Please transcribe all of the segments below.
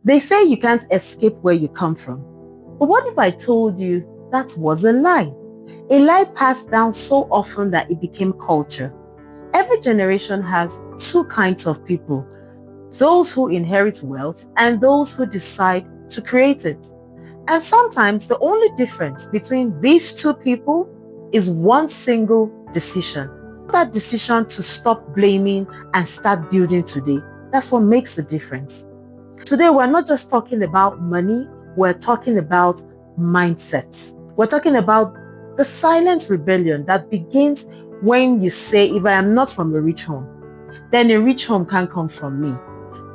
They say you can't escape where you come from. But what if I told you that was a lie? A lie passed down so often that it became culture. Every generation has two kinds of people: those who inherit wealth and those who decide to create it. And sometimes the only difference between these two people is one single decision. That decision to stop blaming and start building today. That's what makes the difference. Today, we're not just talking about money, we're talking about mindsets. We're talking about the silent rebellion that begins when you say, if I am not from a rich home, then a rich home can't come from me.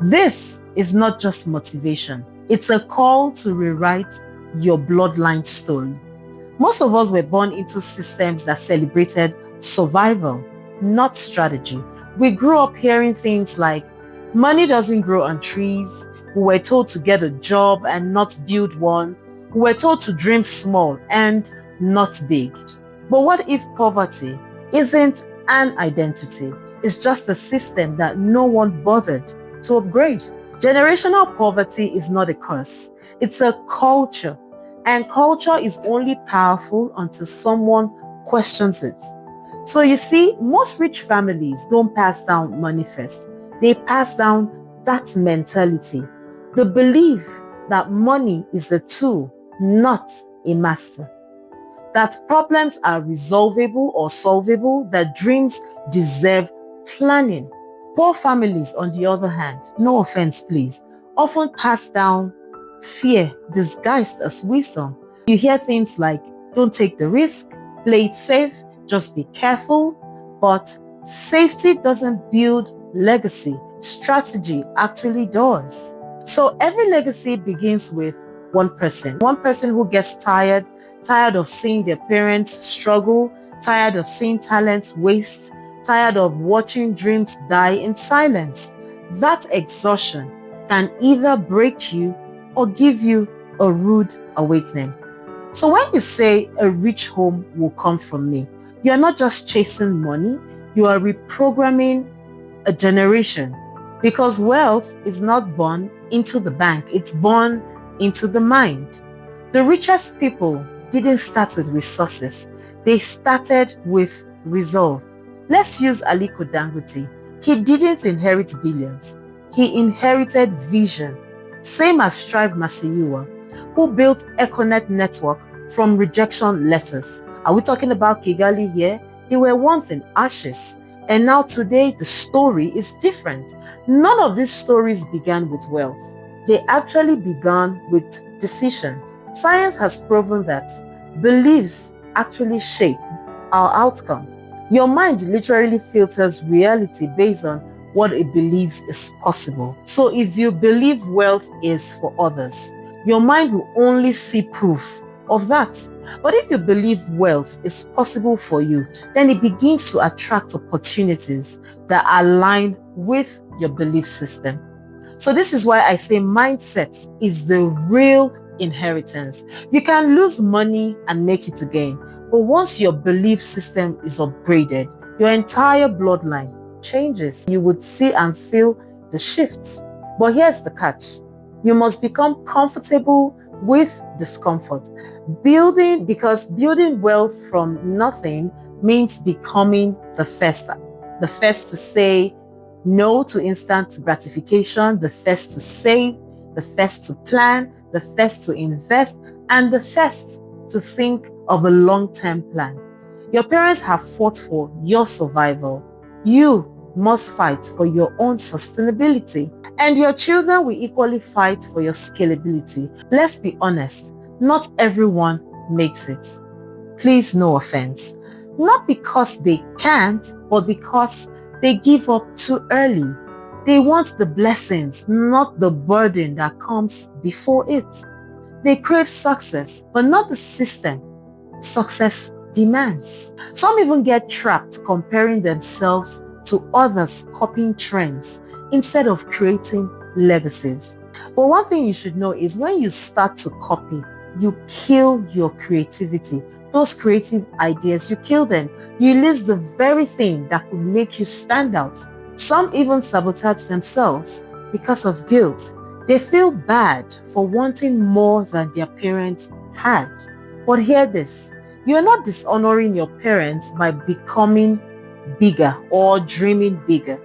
This is not just motivation. It's a call to rewrite your bloodline story. Most of us were born into systems that celebrated survival, not strategy. We grew up hearing things like, money doesn't grow on trees. We were told to get a job and not build one. We were told to dream small and not big. But what if poverty isn't an identity? It's just a system that no one bothered to upgrade. Generational poverty is not a curse. It's a culture. And culture is only powerful until someone questions it. So you see, most rich families don't pass down money first. They pass down that mentality. The belief that money is a tool, not a master. That problems are resolvable or solvable, that dreams deserve planning. Poor families, on the other hand, no offense please, often pass down fear disguised as wisdom. You hear things like, don't take the risk, play it safe, just be careful. But safety doesn't build legacy. Strategy actually does. So every legacy begins with one person who gets tired of seeing their parents struggle, tired of seeing talents waste, tired of watching dreams die in silence. That exhaustion can either break you or give you a rude awakening. So when you say a rich home will come from me, you are not just chasing money, you are reprogramming a generation. Because wealth is not born into the bank, it's born into the mind. The richest people didn't start with resources, they started with resolve. Let's use Aliko Dangote. He didn't inherit billions, he inherited vision. Same as Strive Masiyiwa, who built Econet Network from rejection letters. Are we talking about Kigali here? They were once in ashes, and now today the story is different. None of these stories began with wealth. They actually began with decision. Science has proven that beliefs actually shape our outcome. Your mind literally filters reality based on what it believes is possible. So if you believe wealth is for others, your mind will only see proof of that. But if you believe wealth is possible for you, then it begins to attract opportunities that align with your belief system. So this is why I say mindset is the real inheritance. You can lose money and make it again, but once your belief system is upgraded, your entire bloodline changes. You would see and feel the shifts. But here's the catch. You must become comfortable with discomfort. Because building wealth from nothing means becoming the first to say no to instant gratification, the first to save, the first to plan, the first to invest, and the first to think of a long-term plan. Your parents have fought for your survival. You must fight for your own sustainability. And your children will equally fight for your scalability. Let's be honest, not everyone makes it. Please, no offense. Not because they can't, but because they give up too early. They want the blessings, not the burden that comes before it. They crave success, but not the system success demands. Some even get trapped comparing themselves to others, copying trends instead of creating legacies. But one thing you should know is when you start to copy, you kill your creativity. Those creative ideas, you kill them. You lose the very thing that could make you stand out. Some even sabotage themselves because of guilt. They feel bad for wanting more than their parents had. But hear this, you are not dishonoring your parents by becoming bigger or dreaming bigger.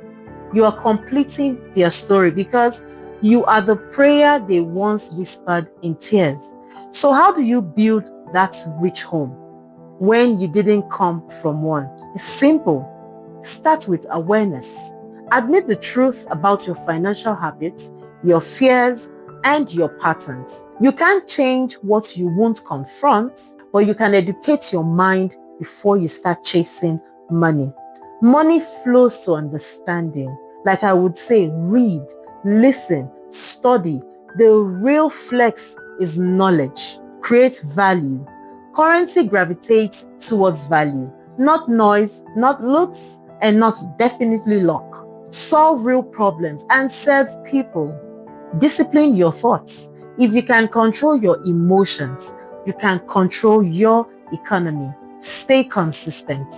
You are completing their story because you are the prayer they once whispered in tears. So how do you build that rich home when you didn't come from one? It's simple. Start with awareness. Admit the truth about your financial habits, your fears, and your patterns. You can't change what you won't confront, but you can educate your mind before you start chasing money. Money flows to understanding. Like I would say, read, listen, study. The real flex is knowledge. Create value. Currency gravitates towards value, not noise, not looks, and not definitely luck. Solve real problems and serve people. Discipline your thoughts. If you can control your emotions, you can control your economy. Stay consistent.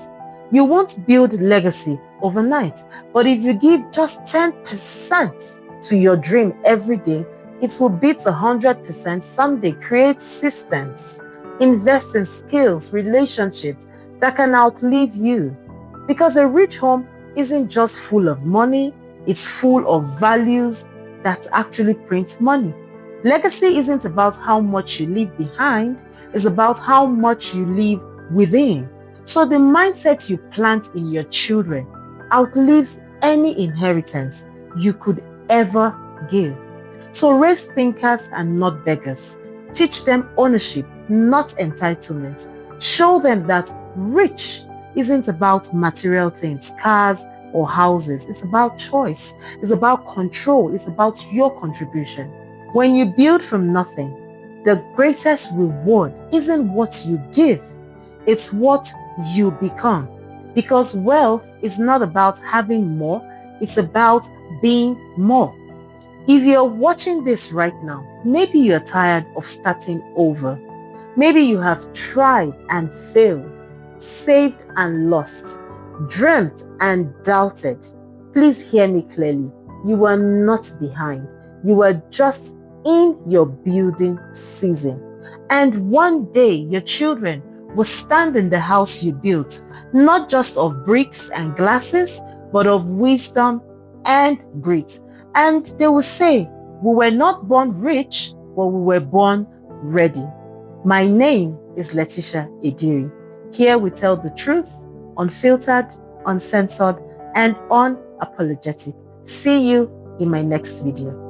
You won't build legacy overnight, but if you give just 10% to your dream every day, it will beat 100% someday. Create systems. Invest in skills, relationships that can outlive you. Because a rich home isn't just full of money, it's full of values that actually print money. Legacy isn't about how much you leave behind, it's about how much you leave within. So the mindset you plant in your children outlives any inheritance you could ever give. So raise thinkers and not beggars. Teach them ownership, not entitlement. Show them that rich isn't about material things, cars or houses. It's about choice. It's about control. It's about your contribution. When you build from nothing, the greatest reward isn't what you give, it's what you become. Because wealth is not about having more, it's about being more. If you're watching this right now, maybe you're tired of starting over. Maybe you have tried and failed, saved and lost, dreamt and doubted. Please hear me clearly. You are not behind. You are just in your building season. And one day your children will stand in the house you built, not just of bricks and glasses, but of wisdom and grit. And they will say, we were not born rich, but we were born ready. My name is Letitia Ediri. Here we tell the truth, unfiltered, uncensored, and unapologetic. See you in my next video.